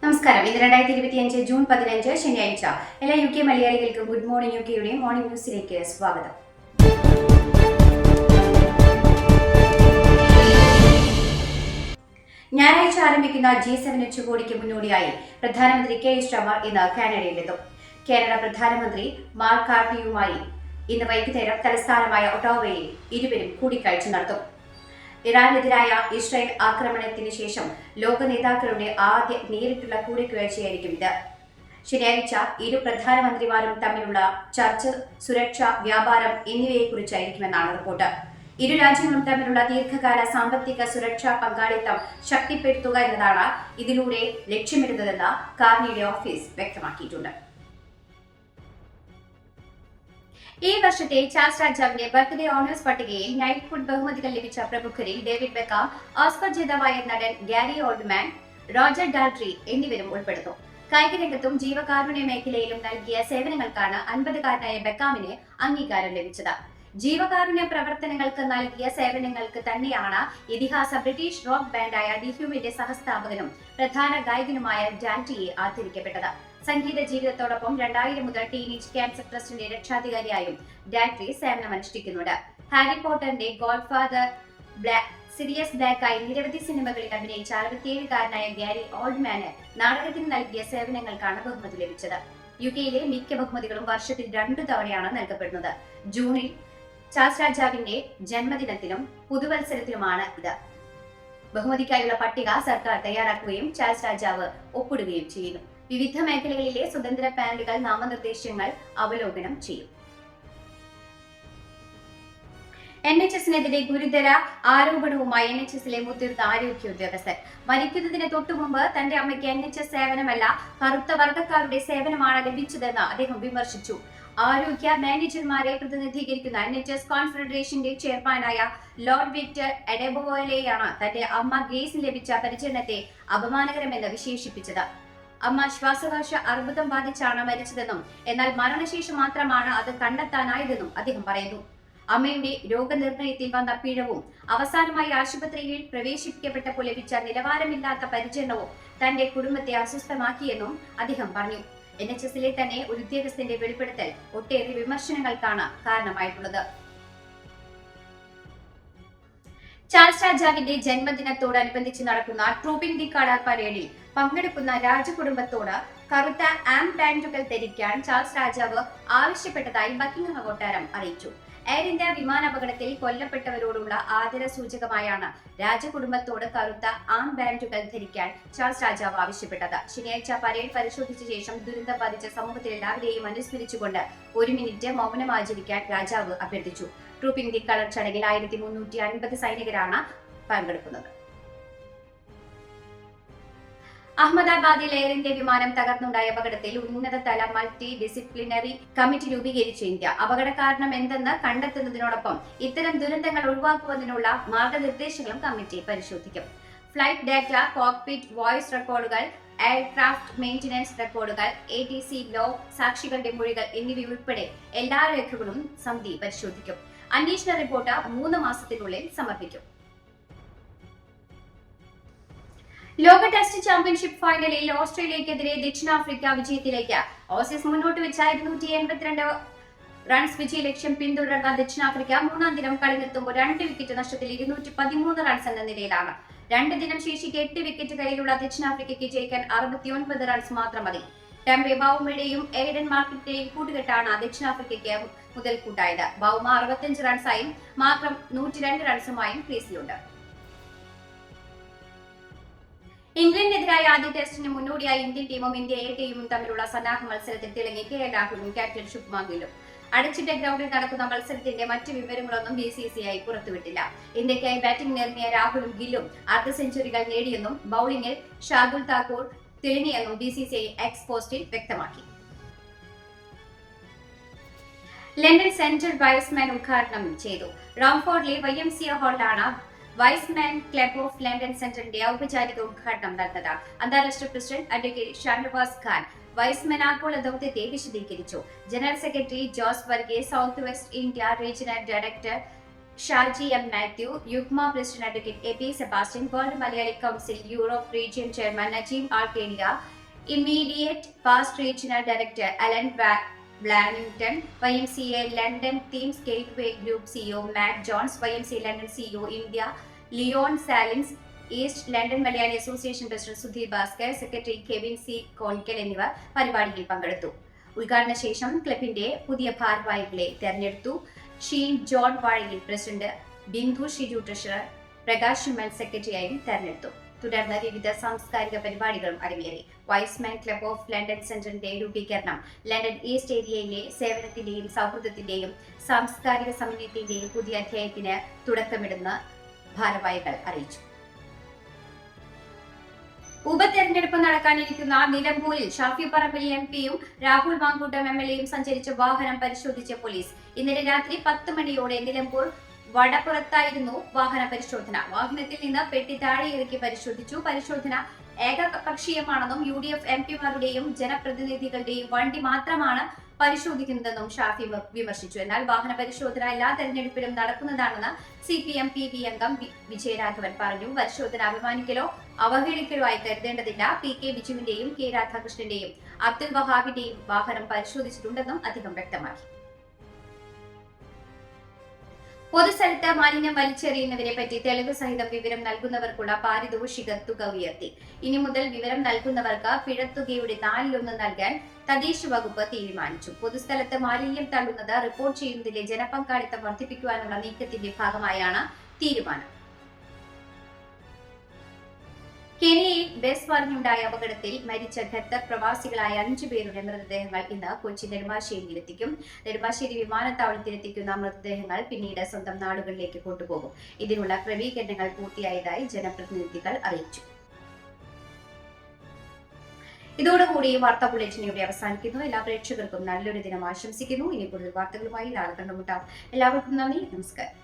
നമസ്കാരം. ഇത് 2025 ജൂൺ 15 ശനിയാഴ്ച. എല്ലാ UK മലയാളികൾക്കും ഗുഡ് മോർണിംഗ് UKയുടെ മോർണിംഗ് ന്യൂസിലേക്ക് സ്വാഗതം. ഞായറാഴ്ച ആരംഭിക്കുന്ന G7 ഉച്ചകോടിക്ക് മുന്നോടിയായി പ്രധാനമന്ത്രി കെയർ സ്റ്റാർമർ ഇന്ന് കാനഡയിലെത്തും. കാനഡ പ്രധാനമന്ത്രി മാർക്ക് കാർണിയുമായി ഇന്ന് വൈകുന്നേരം തലസ്ഥാനമായ ഒട്ടാവയിൽ ഇരുവരും കൂടിക്കാഴ്ച നടത്തും. ഇറാനെതിരായ ഇസ്രായേൽ ആക്രമണത്തിന് ശേഷം ലോക നേതാക്കളുടെ ആദ്യ നേരിട്ടുള്ള കൂടിക്കാഴ്ചയായിരിക്കും ഇത്. ശനിയാഴ്ച ഇരു പ്രധാനമന്ത്രിമാരും തമ്മിലുള്ള ചർച്ച സുരക്ഷ, വ്യാപാരം എന്നിവയെക്കുറിച്ചായിരിക്കുമെന്നാണ് റിപ്പോർട്ട്. ഇരു രാജ്യങ്ങളും തമ്മിലുള്ള ദീർഘകാല സാമ്പത്തിക സുരക്ഷാ പങ്കാളിത്തം ശക്തിപ്പെടുത്തുക എന്നതാണ് ഇതിലൂടെ ലക്ഷ്യമിടുന്നതെന്ന് കാർണിയുടെ ഓഫീസ് വ്യക്തമാക്കിയിട്ടുണ്ട്. ഈ വർഷത്തെ ചാൾസ് രാജാവിന്റെ ബർത്ത്ഡേ ഓണേഴ്സ് പട്ടികയിൽ നൈറ്റ്ഹുഡ് ബഹുമതികൾ ലഭിച്ച പ്രമുഖരിൽ ഡേവിഡ് ബെക്കാം, ഓസ്കർ ജേതാവായ നടൻ ഗാരി ഓൾഡ്മാൻ, റോജർ ഡാൽട്രി എന്നിവരും ഉൾപ്പെടുന്നു. കായിക രംഗത്തും ജീവകാരുണ്യ മേഖലയിലും നൽകിയ സേവനങ്ങൾക്കാണ് 50-കാരനായ ബെക്കാമിന് അംഗീകാരം ലഭിച്ചത്. ജീവകാരുണ്യ പ്രവർത്തനങ്ങൾക്ക് നൽകിയ സേവനങ്ങൾക്ക് തന്നെയാണ് ഇതിഹാസ ബ്രിട്ടീഷ് റോക്ക് ബാൻഡായ ദി ഹ്യൂവിന്റെ സഹസ്ഥാപകനും പ്രധാന ഗായകനുമായ ഡാൽട്രിയെ ആദരിക്കപ്പെട്ടത്. സംഗീത ജീവിതത്തോടൊപ്പം 2000 മുതൽ ടീനേജ് ക്യാൻസർ ട്രസ്റ്റിന്റെ രക്ഷാധികാരിയായും ഡാൽട്രി സേവനമനുഷ്ഠിക്കുന്നുണ്ട്. ഹാരി പോട്ടറിന്റെ ഗോഡ്ഫാദർ, സിറിയസ് ബ്ലാക്കായി നിരവധി സിനിമകളിൽ അഭിനയിച്ച 67-കാരനായ ഗാരി ഓൾഡ്മാന് നാടകത്തിന് നൽകിയ സേവനങ്ങൾക്കാണ് ബഹുമതി ലഭിച്ചത്. യുകെയിലെ മിക്ക ബഹുമതികളും വർഷത്തിൽ 2 തവണയാണ് നൽകപ്പെടുന്നത്. ജൂണിൽ ചാൾസ് രാജാവിന്റെ ജന്മദിനത്തിലും പുതുവത്സരത്തിലുമാണ് ഇത്. ബഹുമതിക്കായുള്ള പട്ടിക സർക്കാർ തയ്യാറാക്കുകയും ചാൾസ് രാജാവ് ഒപ്പിടുകയും ചെയ്യുന്നു. വിവിധ മേഖലകളിലെ സ്വതന്ത്ര പാനലുകൾ നാമനിർദ്ദേശങ്ങൾ അവലോകനം ചെയ്യും. NHSനെതിരെ ഗുരുതര ആരോപണവുമായി NHSലെ മുതിർന്ന ആരോഗ്യ ഉദ്യോഗസ്ഥർ. മരിക്കുന്നതിന് തൊട്ടുമുമ്പ് തന്റെ അമ്മയ്ക്ക് NHS സേവനമല്ല, കറുത്ത വർഗ്ഗക്കാരുടെ സേവനമാണ് ലഭിച്ചതെന്ന് അദ്ദേഹം വിമർശിച്ചു. ആരോഗ്യ മാനേജർമാരെ പ്രതിനിധീകരിക്കുന്ന NHS കോൺഫെഡറേഷന്റെ ചെയർമാനായ ലോർഡ് വിക്ടർ എഡെബോലെയാണ് തന്റെ അമ്മ ഗ്രേസിന് ലഭിച്ച പരിചരണത്തെ അപമാനകരമെന്ന് വിശേഷിപ്പിച്ചത്. അമ്മ ശ്വാസകോശ അർബുദം ബാധിച്ചാണ് മരിച്ചതെന്നും എന്നാൽ മരണശേഷം മാത്രമാണ് അത് കണ്ടെത്താനായതെന്നും അദ്ദേഹം പറയുന്നു. അമ്മയുടെ രോഗനിർണയത്തിൽ വന്ന പിഴവും അവസാനമായി ആശുപത്രിയിൽ പ്രവേശിപ്പിക്കപ്പെട്ടപ്പോൾ ലഭിച്ച നിലവാരമില്ലാത്ത പരിചരണവും തന്റെ കുടുംബത്തെ അസ്വസ്ഥമാക്കിയെന്നും അദ്ദേഹം പറഞ്ഞു. NHSലെ തന്നെ ഒരു ഉദ്യോഗസ്ഥന്റെ വെളിപ്പെടുത്തൽ ഒട്ടേറെ വിമർശനങ്ങൾക്കാണ് കാരണമായിട്ടുള്ളത്. ചാൾസ് രാജാവിന്റെ ജന്മദിനത്തോടനുബന്ധിച്ച് നടക്കുന്ന ട്രൂപ്പിംഗ് ദി കളർ പരേഡിൽ പങ്കെടുക്കുന്ന രാജകുടുംബത്തോട് കറുത്ത ആം ബാൻഡുകൾ ധരിക്കാൻ ചാൾസ് രാജാവ് ആവശ്യപ്പെട്ടതായി ബക്കിംഗ്ഹാം കൊട്ടാരം അറിയിച്ചു. എയർ ഇന്ത്യ വിമാനാപകടത്തിൽ കൊല്ലപ്പെട്ടവരോടുള്ള ആദര സൂചകമായാണ് രാജകുടുംബത്തോട് കറുത്ത ആം ബാൻഡുകൾ ധരിക്കാൻ ചാൾസ് രാജാവ് ആവശ്യപ്പെട്ടത്. ശനിയാഴ്ച പരേഡ് പരിശോധിച്ച ശേഷം ദുരന്തം ബാധിച്ച സമൂഹത്തിൽ എല്ലാവരെയും അനുസ്മരിച്ചുകൊണ്ട് 1 മിനിറ്റ് മൗനം ആചരിക്കാൻ രാജാവ് അഭ്യർത്ഥിച്ചു. ട്രൂപ്പിംഗ് ദി കളർ ചടങ്ങിൽ 1350 സൈനികരാണ് പങ്കെടുക്കുന്നത്. അഹമ്മദാബാദിൽ എയർ ഇന്ത്യ വിമാനം തകർന്നുണ്ടായ അപകടത്തിൽ ഉന്നതതല മൾട്ടി ഡിസിപ്ലിനറി കമ്മിറ്റി രൂപീകരിച്ച ഇന്ത്യ അപകട കാരണം എന്തെന്ന് കണ്ടെത്തുന്നതിനോടൊപ്പം ഇത്തരം ദുരന്തങ്ങൾ ഒഴിവാക്കുന്നതിനുള്ള മാർഗനിർദ്ദേശങ്ങളും കമ്മിറ്റി പരിശോധിക്കും. ഫ്ലൈറ്റ് ഡാറ്റ, കോക്പിറ്റ് വോയിസ് റെക്കോർഡുകൾ, എയർക്രാഫ്റ്റ് മെയിന്റനൻസ് റെക്കോർഡുകൾ, ATC ലോഗ്, സാക്ഷികളുടെ മൊഴികൾ എന്നിവയുൾപ്പെടെ എല്ലാ രേഖകളും സമിതി പരിശോധിക്കും. അന്വേഷണ റിപ്പോർട്ട് 3 മാസത്തിനുള്ളിൽ സമർപ്പിക്കും. ലോക ടെസ്റ്റ് ചാമ്പ്യൻഷിപ്പ് ഫൈനലിൽ ഓസ്ട്രേലിയക്കെതിരെ ദക്ഷിണാഫ്രിക്ക വിജയത്തിലേക്ക്. ഓസീസ് മുന്നോട്ട് വെച്ച 282 റൺസ് വിജയ ലക്ഷ്യം പിന്തുടർന്ന ദക്ഷിണാഫ്രിക്ക 3-ാം ദിനം കളി നിർത്തുമ്പോൾ 2 വിക്കറ്റ് നഷ്ടത്തിൽ 213 റൺസ് എന്ന നിലയിലാണ്. 2 ദിനം ശേഷിക്ക് 8 വിക്കറ്റ് കയ്യിലുള്ള ദക്ഷിണാഫ്രിക്കയ്ക്ക് ജയിക്കാൻ 69 റൺസ് മാത്രം മതി. ടെംബെ ബൗമയുടെയും എയ്ഡൻ മാർക്കിന്റെയും കൂട്ടുകെട്ടാണ് ദക്ഷിണാഫ്രിക്കയ്ക്ക് മുതൽക്കൂട്ടായത്. ബൗമ 65 റൺസായും മാർക്രം 102 റൺസുമായും ക്രീസിലുണ്ട്. ഇംഗ്ലണ്ടിനെതിരായ ആദ്യ ടെസ്റ്റിന് മുന്നോടിയായി ഇന്ത്യൻ ടീമും ഇന്ത്യ എ ടീമും തമ്മിലുള്ള സന്നാഹ മത്സരത്തിൽ തിളങ്ങി KL രാഹുലും ക്യാപ്റ്റൻ ശുഭ്മാൻ ഗില്ലും. അടച്ചിട്ട ഗ്രൗണ്ടിൽ നടക്കുന്ന മത്സരത്തിന്റെ മറ്റ് വിവരങ്ങളൊന്നും BCCI പുറത്തുവിട്ടില്ല. ഇന്ത്യക്കായി ബാറ്റിംഗ് ഇറങ്ങിയ രാഹുലും ഗില്ലും അർദ്ധ സെഞ്ചുറികൾ നേടിയെന്നും ബൌളിംഗിൽ ഷാർദുൽ താക്കൂർ തിളങ്ങിയെന്നും BCCI എക്സ് പോസ്റ്റിൽ വ്യക്തമാക്കി. ലണ്ടൻ സെൻട്രൽ വൈസ്മാൻ ഉദ്ഘാടനം ചെയ്തു. റാംഫോർഡിലെ YMCA ഹാളിലാണ് വൈസ്മാൻ ക്ലബ് ഓഫ് ലണ്ടൻ സെന്ററിന്റെ ഔപചാരിക ഉദ്ഘാടനം നടന്നത്. അന്താരാഷ്ട്ര president advocate Shanavas Khan Y's Men ആഗോള ദൗത്യത്തെ വിശദീകരിച്ചു. General secretary Jose Varghese, south west India regional director Shaji M Mathew, Yugma president advocate A P Sebastian, world Malayali council Europe region chairman Najeem R Keniya, immediate past regional director Alan Blanington, YMCA London Thames Gateway group CEO Matt Jones, YMCA London CEO India Leon Salins, East London Malayali association president Sudheer Bhaskar, secretary Kevin C കോൺകൽ എന്നിവർ പരിപാടിയിൽ പങ്കെടുത്തു. ഉദ്ഘാടന ശേഷം ക്ലബിന്റെ പുതിയ ഭാരവാഹികളെ തെരഞ്ഞെടുത്തു. Sheen John Vazhayil president, Bindu Shiju treasurer, Prakash Oommen സെക്രട്ടറിയായും തെരഞ്ഞെടുത്തു. തുടർന്ന് വിവിധ സാംസ്കാരിക പരിപാടികളും അരങ്ങേറി. വൈസ്മാൻ ക്ലബ് ഓഫ് ലണ്ടൻ സെന്ററിന്റെ രൂപീകരണം ലണ്ടൻ ഈസ്റ്റ് ഏരിയയിലെ സേവനത്തിന്റെയും സൗഹൃദത്തിന്റെയും സാംസ്കാരിക സമന്വയത്തിന്റെയും പുതിയ അധ്യായത്തിന് തുടക്കമിടുന്ന ഭാരവാഹികൾ അറിയിച്ചു. ഉപതെരഞ്ഞെടുപ്പ് നടക്കാനിരിക്കുന്ന നിലമ്പൂരിൽ ഷാഫി പറമ്പിൽ MP-യും രാഹുൽ മാങ്കൂട്ടം MLA-യും സഞ്ചരിച്ച വാഹനം പരിശോധിച്ച പോലീസ്. ഇന്നലെ രാത്രി 10 മണിയോടെ നിലമ്പൂർ വടപ്പുറത്തായിരുന്നു വാഹന പരിശോധന. വാഹനത്തിൽ നിന്ന് പെട്ടി താഴെ ഇറക്കി പരിശോധിച്ചു. പരിശോധന ഏകപക്ഷീയമാണെന്നും UDF MP-മാരുടെയും ജനപ്രതിനിധികളുടെയും വണ്ടി മാത്രമാണ് പരിശോധിക്കുന്നതെന്നും ഷാഫി വിമർശിച്ചു. എന്നാൽ വാഹന പരിശോധന എല്ലാ തെരഞ്ഞെടുപ്പിലും നടക്കുന്നതാണെന്ന് CPM PV അംഗം വിജയരാഘവൻ പറഞ്ഞു. പരിശോധന അഭിമാനിക്കലോ അവഹേളിക്കലോ ആയി കരുതേണ്ടതില്ല. PK ബിജുവിന്റെയും K രാധാകൃഷ്ണന്റെയും അബ്ദുൽ വഹാബിന്റെയും വാഹനം പരിശോധിച്ചിട്ടുണ്ടെന്നും അദ്ദേഹം വ്യക്തമാക്കി. പൊതുസ്ഥലത്ത് മാലിന്യം വലിച്ചെറിയുന്നവരെ പറ്റി തെളിവ് സഹിതം വിവരം നൽകുന്നവർക്കുള്ള പാരിതോഷിക തുക ഉയർത്തി. ഇനി മുതൽ വിവരം നൽകുന്നവർക്ക് പിഴത്തുകയുടെ 4/1 നൽകാൻ തദ്ദേശ വകുപ്പ് തീരുമാനിച്ചു. പൊതുസ്ഥലത്ത് മാലിന്യം തള്ളുന്നത് റിപ്പോർട്ട് ചെയ്യുന്നതിലെ ജനപങ്കാളിത്തം വർദ്ധിപ്പിക്കുവാനുള്ള നീക്കത്തിന്റെ ഭാഗമായാണ് തീരുമാനം. കെനിയയിൽ ബസ് മറിഞ്ഞുണ്ടായ അപകടത്തിൽ മരിച്ച ഖത്തർ പ്രവാസികളായ 5 പേരുടെ മൃതദേഹങ്ങൾ ഇന്ന് കൊച്ചി നെടുമ്പാശ്ശേരിയിലെത്തിക്കും. നെടുമ്പാശ്ശേരി വിമാനത്താവളത്തിലെത്തിക്കുന്ന മൃതദേഹങ്ങൾ പിന്നീട് സ്വന്തം നാടുകളിലേക്ക് കൊണ്ടുപോകും. ഇതിനുള്ള ക്രമീകരണങ്ങൾ പൂർത്തിയായതായി ജനപ്രതിനിധികൾ അറിയിച്ചു. ഇതോടുകൂടി വാർത്താ ബുള്ളറ്റിൻ ഇവിടെ അവസാനിക്കുന്നു. എല്ലാ പ്രേക്ഷകർക്കും നല്ലൊരു ദിനം ആശംസിക്കുന്നു. ഇനി കൂടുതൽ വാർത്തകളുമായി നാളെ കണ്ടുമുട്ടാം. എല്ലാവർക്കും നന്ദി, നമസ്കാരം.